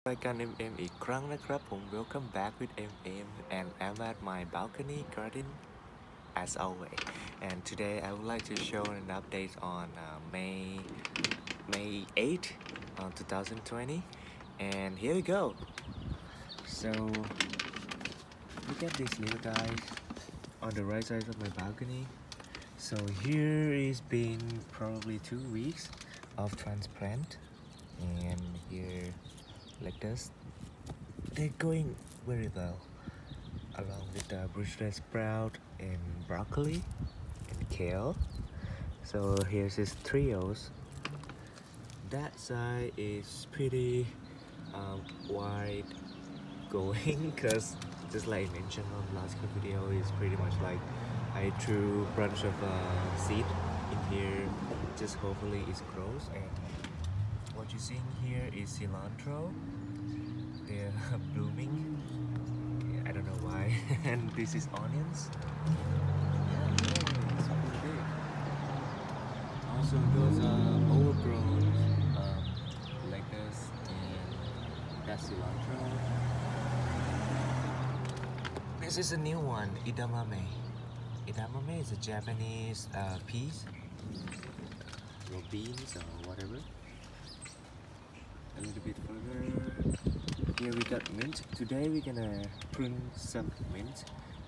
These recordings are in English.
รายการ AimAim อีกครั้งนะครับผม Welcome back with AimAim and I'm at my balcony garden as always. And today I would like to show an update on May 8th, 2020. And here we go. So look at this little guy on the right side of my balcony. So here is been probably 2 weeks of transplant, and here like this, they're going very well along with the Brussels sprout and broccoli and kale. So here's his trios. That side is pretty wide going because just like I mentioned on last video, is pretty much like I threw a bunch of seed in here, just hopefully it grows. And what you're seeing here is cilantro. They're blooming. Yeah, I don't know why. And this is onions. Yeah, it's pretty big. Also, those are overgrown lettuce, and that's cilantro. This is a new one, edamame. Edamame is a Japanese peas or beans or whatever. A little bit further, here we got mint. Today we're gonna prune some mint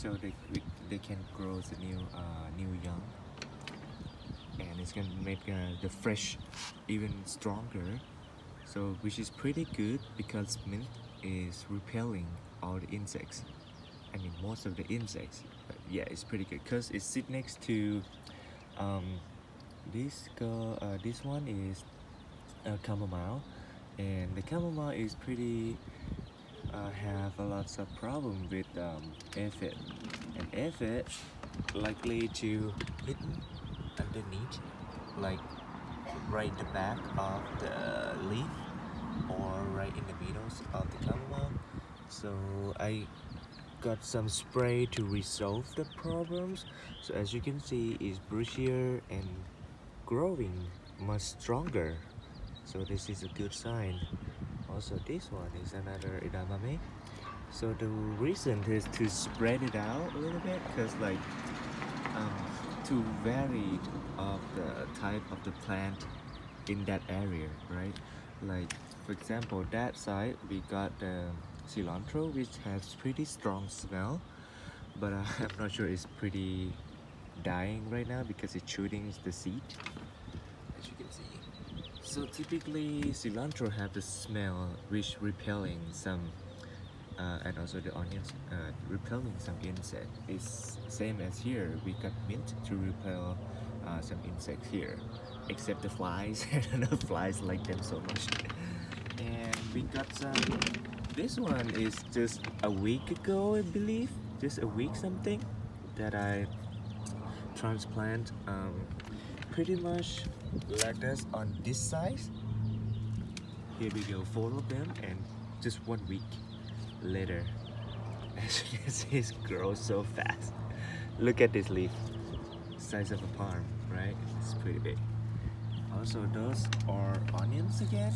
so they can grow the new young, and it's gonna make the fresh even stronger. So which is pretty good because mint is repelling all the insects. I mean most of the insects. But yeah, it's pretty good because it sits next to this one is chamomile, and the chamomile is pretty have a lots of problem with aphid, and aphid likely to hidden underneath, like right the back of the leaf or right in the middle of the chamomile. So I got some spray to resolve the problems. So as you can see, it's bushier and growing much stronger. So this is a good sign. Also this one is another edamame. So the reason is to spread it out a little bit because like to vary of the type of the plant in that area, right? Like for example, that side we got the cilantro, which has pretty strong smell, but I'm not sure it's pretty dying right now because it's shooting the seed, as you can see. So typically cilantro have the smell which repelling some and also the onions repelling some insect. It's same as here, we got mint to repel some insects here, except the flies. I don't know if flies like them so much. And we got some, this one is just a week ago I believe, just a week something, that I transplant pretty much lettuce on this size. Here we go, 4 of them, and just 1 week later, as you can see, it grows so fast. Look at this leaf, size of a palm, right? It's pretty big. Also those are onions again,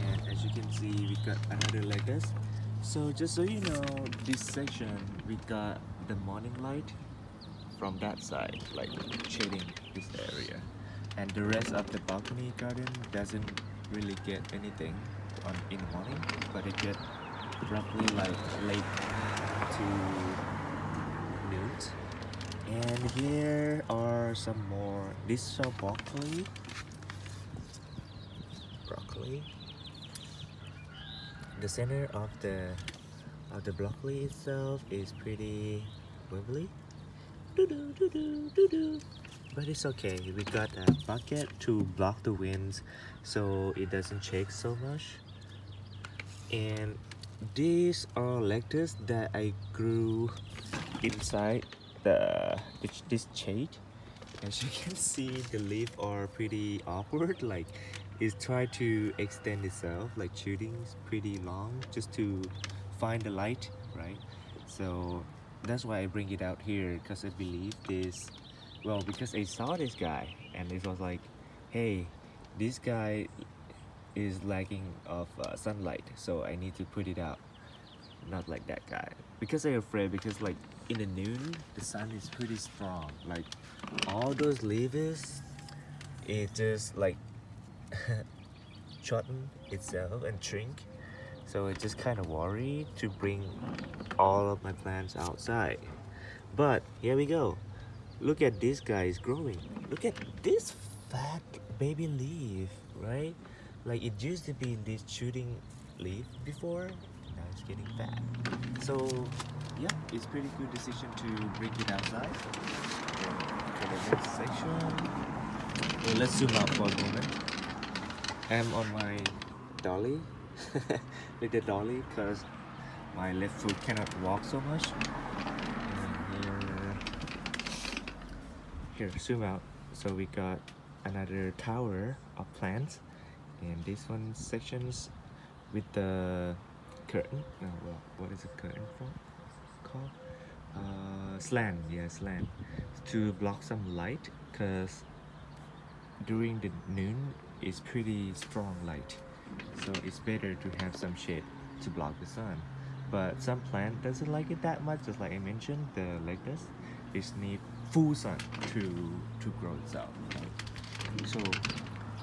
and as you can see, we got another lettuce. So just so you know, this section we got the morning light from that side, like shading this area, and the rest of the balcony garden doesn't really get anything in the morning, but it get roughly like late to noon. And here are some more. This is broccoli. The center of the broccoli itself is pretty wibbly. But it's okay, we got a bucket to block the winds so it doesn't shake so much. And these are lettuce that I grew inside this shade. As you can see, the leaves are pretty awkward, like it's trying to extend itself, like shooting pretty long just to find the light, right? So that's why I bring it out here, because I believe this, well, because I saw this guy and it was like, hey, this guy is lacking of sunlight, so I need to put it out. Not like that guy, because I'm afraid, because like in the noon the sun is pretty strong, like all those leaves, it just like shorten itself and shrink. So I just kind of worried to bring all of my plants outside. But here we go. Look at this guy is growing. Look at this fat baby leaf, right? Like it used to be this shooting leaf before. Now it's getting fat. So yeah, it's pretty good decision to bring it outside. For the next section. Well, let's zoom out for a moment. I'm on my dolly. With the dolly, because my left foot cannot walk so much. And here, zoom out. So we got another tower of plants, and this one sections with the curtain. No, what is a curtain for? Called slant. Yeah, slant, to block some light, because during the noon it's pretty strong light, so it's better to have some shade to block the sun. But some plant doesn't like it that much, just like I mentioned, the lettuce, it need full sun to grow itself. So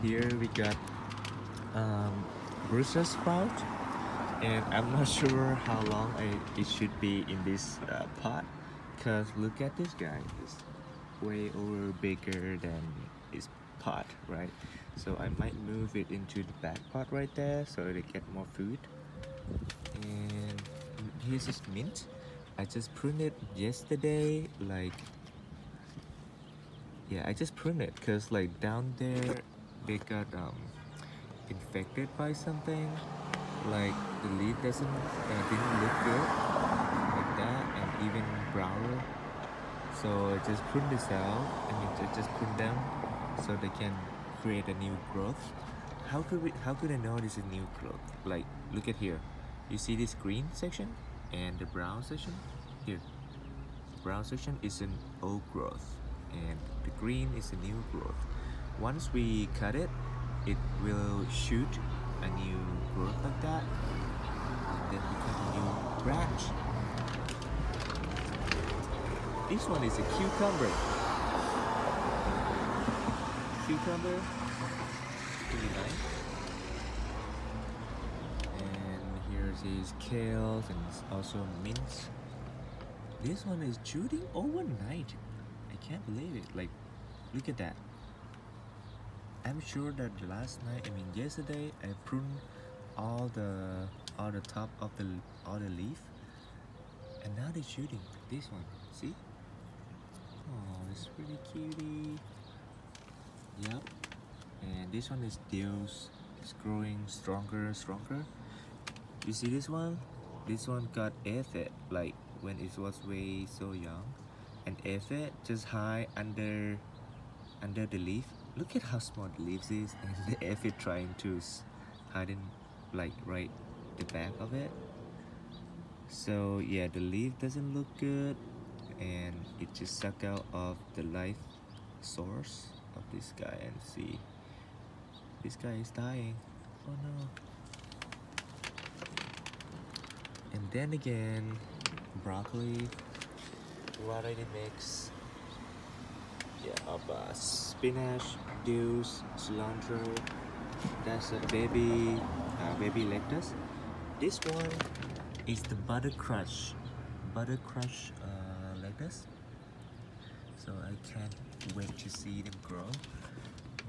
here we got Brussels sprout, and I'm not sure how long it should be in this pot, because look at this guy, it's way over bigger than his pot, right? So I might move it into the back pot right there so they get more food. And here's this mint. I just pruned it yesterday, like, yeah, I just pruned it because like down there they got infected by something, like the leaf didn't look good like that, and even browner. So I just prune this out. I just prune them so they can create a new growth. How could I know this is new growth? Like, look at here. You see this green section and the brown section? Here. Brown section is an old growth and the green is a new growth. Once we cut it, it will shoot a new growth like that, and then become a new branch. This one is a cucumber. Cucumber, really nice. And here's his kales and also mince. This one is shooting overnight. I can't believe it. Like, look at that. I'm sure that yesterday I pruned all the top of all the leaf, and now they're shooting. This one, see? Oh, it's pretty cutie. Yep. And this one is still growing stronger and stronger. You see this one? This one got aphid, like when it was way so young, and aphid just hide under the leaf. Look at how small the leaves is, and the aphid trying to hide in, like, right the back of it. So yeah, the leaf doesn't look good, and it just suck out of the life source of this guy. And see, this guy is dying. Oh no. And then again, broccoli, already mix, yeah, of spinach, deuce, cilantro. That's a baby lettuce. This one is the butter crush lettuce. So I can't wait to see them grow.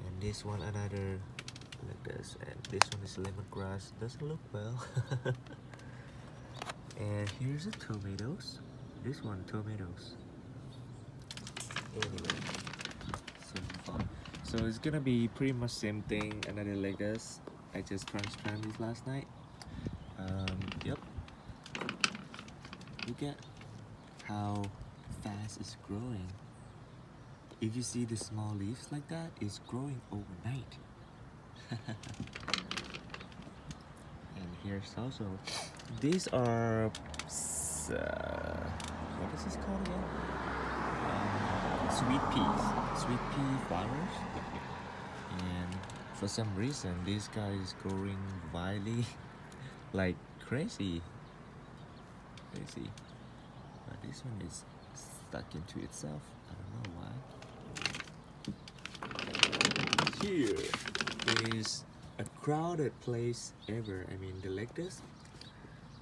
And this one another lettuce, and this one is lemongrass. Doesn't look well. And here's the tomatoes. This one tomatoes. Anyway, so it's gonna be pretty much same thing. Another lettuce. I just transplanted this last night. Yep. Look at how fast it's growing. If you see the small leaves like that, it's growing overnight. And here's also, these are what is this called again? Sweet pea flowers. And for some reason this guy is growing wildly like crazy. But this one is stuck into itself. I don't know why. Here is a crowded place ever. I mean the lettuce,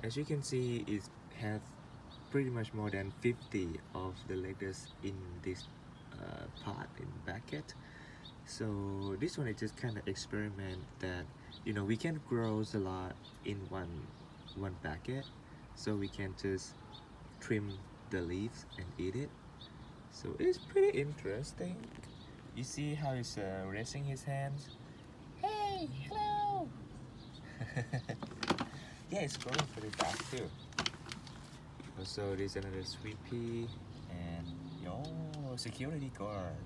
as you can see, it has pretty much more than 50 of the lettuce in this pot in bucket. So this one is just kind of experiment that, you know, we can grow a lot in one bucket, so we can just trim the leaves and eat it. So it's pretty interesting. You see how he's raising his hands. Hey, hello. Yeah, it's growing pretty fast too. Also, there's another sweet pea and yo, security guard.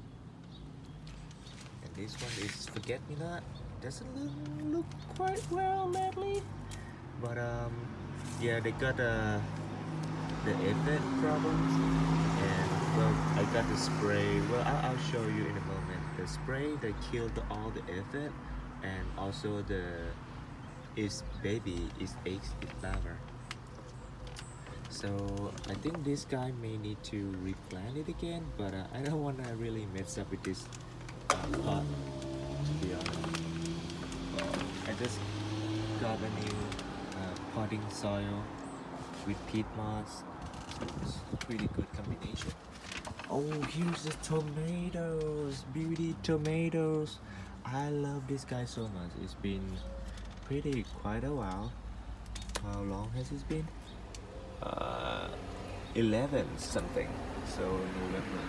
And this one is forget-me-not. Doesn't look quite well lately, but yeah, they got the aphid problems, and well, I got the spray. Well, I'll show you in a moment. The spray that killed all the aphid, and also its baby, its eggs, its larva. So I think this guy may need to replant it again, but I don't want to really mess up with this pot, to be honest. I just got a new potting soil with peat moss. It's a pretty good combination. Oh, here's the tomatoes, beauty tomatoes. I love this guy so much. It's been quite a while. How long has it been? 11 something, so November,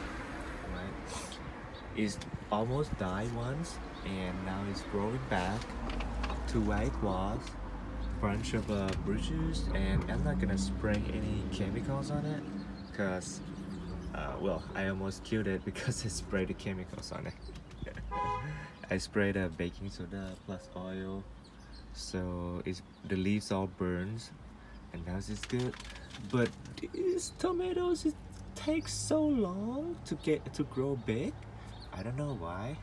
right? It's almost died once, and now it's growing back to where it was. Bunch of bushes, and I'm not gonna spray any chemicals on it because well, I almost killed it because I sprayed the chemicals on it. I sprayed baking soda plus oil, so the leaves all burns, and now it's good. But these tomatoes, it takes so long to grow big. I don't know why.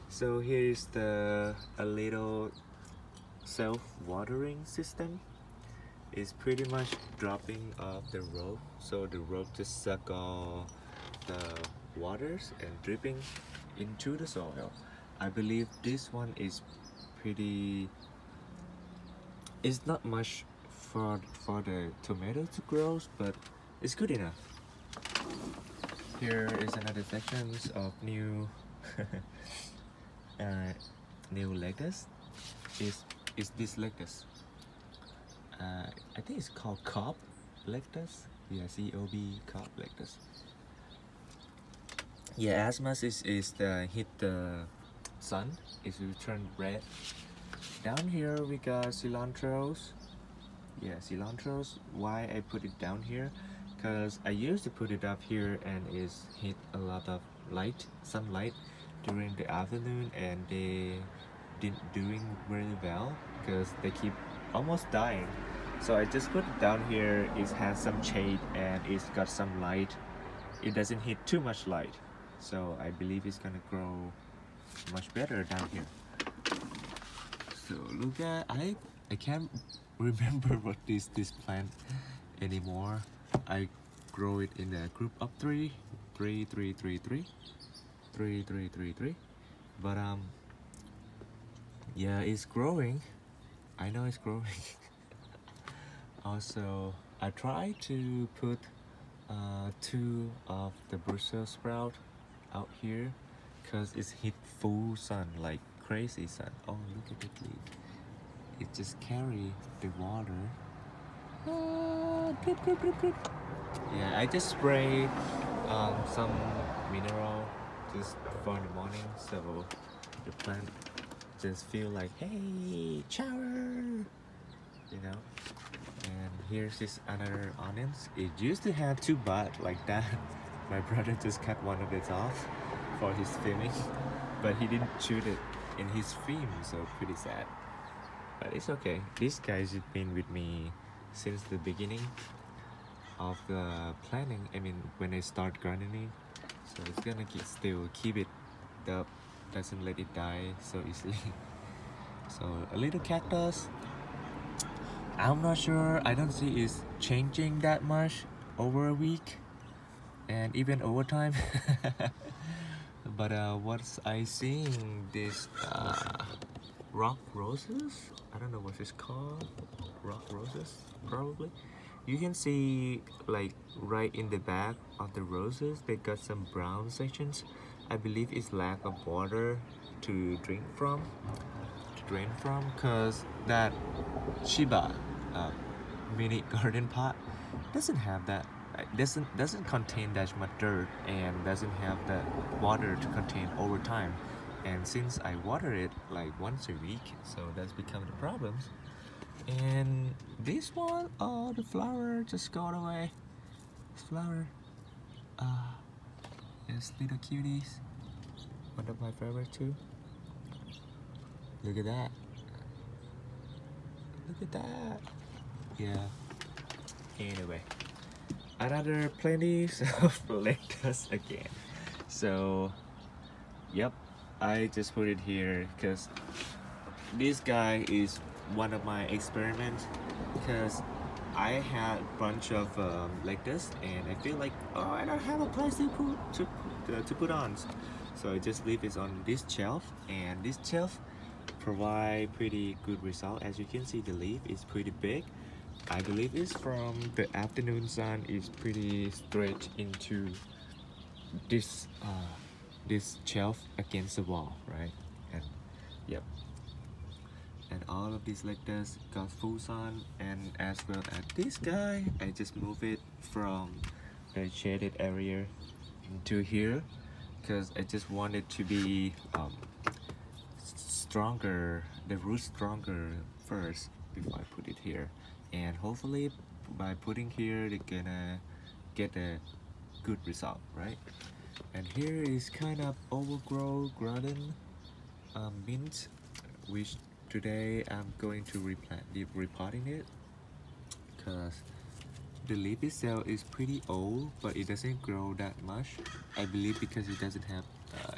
So here's a little self-watering system. Is pretty much dropping off the rope, so the rope just suck all the waters and dripping into the soil. I believe this one is pretty, it's not much for the tomato to grow, but it's good enough. Here is another section of new new lettuce. Is this lettuce? I think it's called cob lettuce. Yeah, C-O-B, cob lettuce. Yeah, as much as hit the sun, it will turn red. Down here we got cilantros. Yeah, cilantros. Why I put it down here? Because I used to put it up here and it's hit a lot of sunlight during the afternoon, and they didn't doing very well because they keep almost dying. So I just put it down here. It has some shade and it's got some light. It doesn't hit too much light, so I believe it's gonna grow much better down here. So look at, I can't remember what is this plant anymore. I grow it in a group of 3, 3, 3, 3, 3, 3, 3, 3, 3. But yeah, it's growing. I know it's growing. Also, I tried to put 2 of the Brussels sprout out here because it's hit full sun, like crazy sun. Oh, look at the leaf. It just carry the water. Drip, drip, drip, drip. Yeah, I just spray some mineral just for the morning, so the plant just feel like, hey, shower, you know. And here's this another onions. It used to have 2 buds like that. My brother just cut one of it off for his filming, but he didn't shoot it in his film, so pretty sad. But it's okay. These guys have been with me since the beginning of the planning. I mean, when I start gardening, so it's gonna still keep it the doesn't let it die so easily. So a little cactus, I'm not sure, I don't see it's changing that much over a week and even over time. But what's I seeing this rock roses, I don't know what it's called, rock roses probably. You can see like right in the back of the roses they got some brown sections. I believe it's lack of water to drink from, drain from, because that Shiba uh, mini garden pot doesn't have that, doesn't contain that much dirt and doesn't have the water to contain over time. And since I water it like once a week, so that's become the problems. And this one, oh, the flower just got away. This flower, yes, little cuties, one of my favorite too. Look at that. Look at that. Yeah. Anyway, another plenty of lettuce again. So, yep, I just put it here because this guy is one of my experiments, because I had a bunch of lettuce and I feel like, oh, I don't have a place to put on. So I just leave it on this shelf, and this shelf provide pretty good result. As you can see, the leaf is pretty big. I believe it's from the afternoon sun is pretty straight into this this shelf against the wall, right? And yep, and all of these lettuce got full sun, and as well as this guy, I just move it from the shaded area into here because I just want it to be stronger, the root stronger first before I put it here. And hopefully by putting here they're gonna get a good result, right? And here is kind of overgrown garden mint, which today I'm going to repotting it because the leaf itself is pretty old, but it doesn't grow that much. I believe because it doesn't have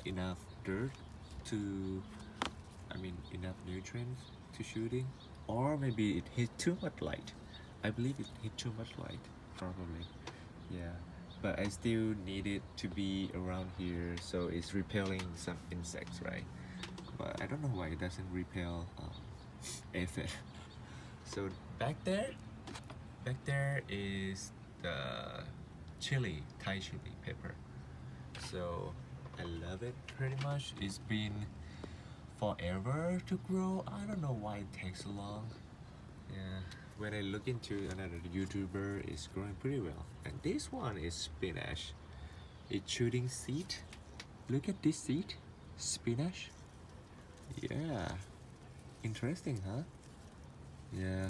enough dirt to, I mean, enough nutrients to shooting, or maybe it hit too much light. I believe it hit too much light, probably. Yeah, but I still need it to be around here, so it's repelling some insects, right? But I don't know why it doesn't repel aphid. So back there is the chili, Thai chili pepper. So I love it pretty much. It's been forever to grow. I don't know why it takes so long. Yeah, when I look into another YouTuber, it's growing pretty well. And this one is spinach. It's shooting seed. Look at this seed, spinach. Yeah, interesting, huh? Yeah.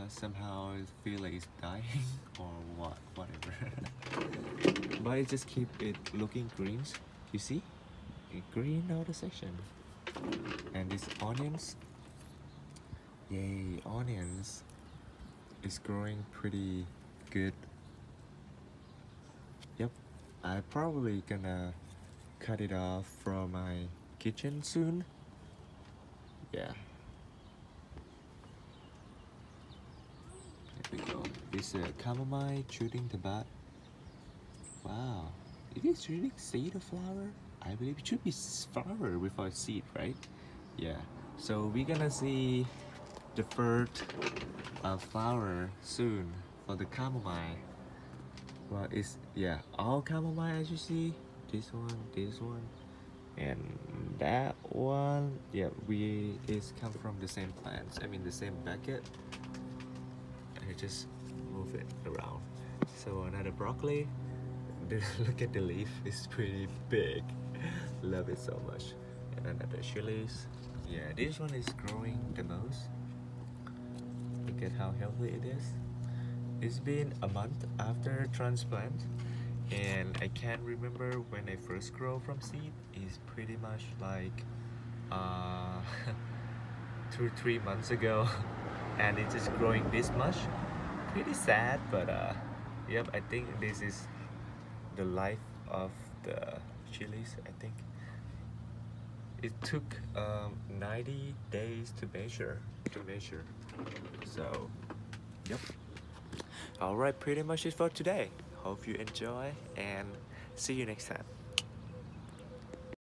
Somehow I feel like it's dying or whatever. But I just keep it looking green. You see? Green out of section. And these onions, yay, onions is growing pretty good. Yep, I probably gonna cut it off from my kitchen soon. Yeah, there we go. This chamomile shooting the bat. Wow, it is shooting seed or flower? I believe it should be flower before seed, right? Yeah, so we're gonna see the first flower soon for the chamomile. Well, it's, yeah, all chamomile as you see. This one, and that one. Yeah, it's come from the same plants. I mean the same bucket. I just move it around. So another broccoli. Look at the leaf, it's pretty big. Love it so much. And another chilies. Yeah, this one is growing the most. Look at how healthy it is. It's been a month after transplant, and I can't remember when I first grow from seed. It's pretty much like 2-3 months ago, and it's just growing this much. Pretty sad, but yep, I think this is the life of the chilies, I think. it took 90 days to measure. So, yep. Alright, pretty much it for today. Hope you enjoy and see you next time.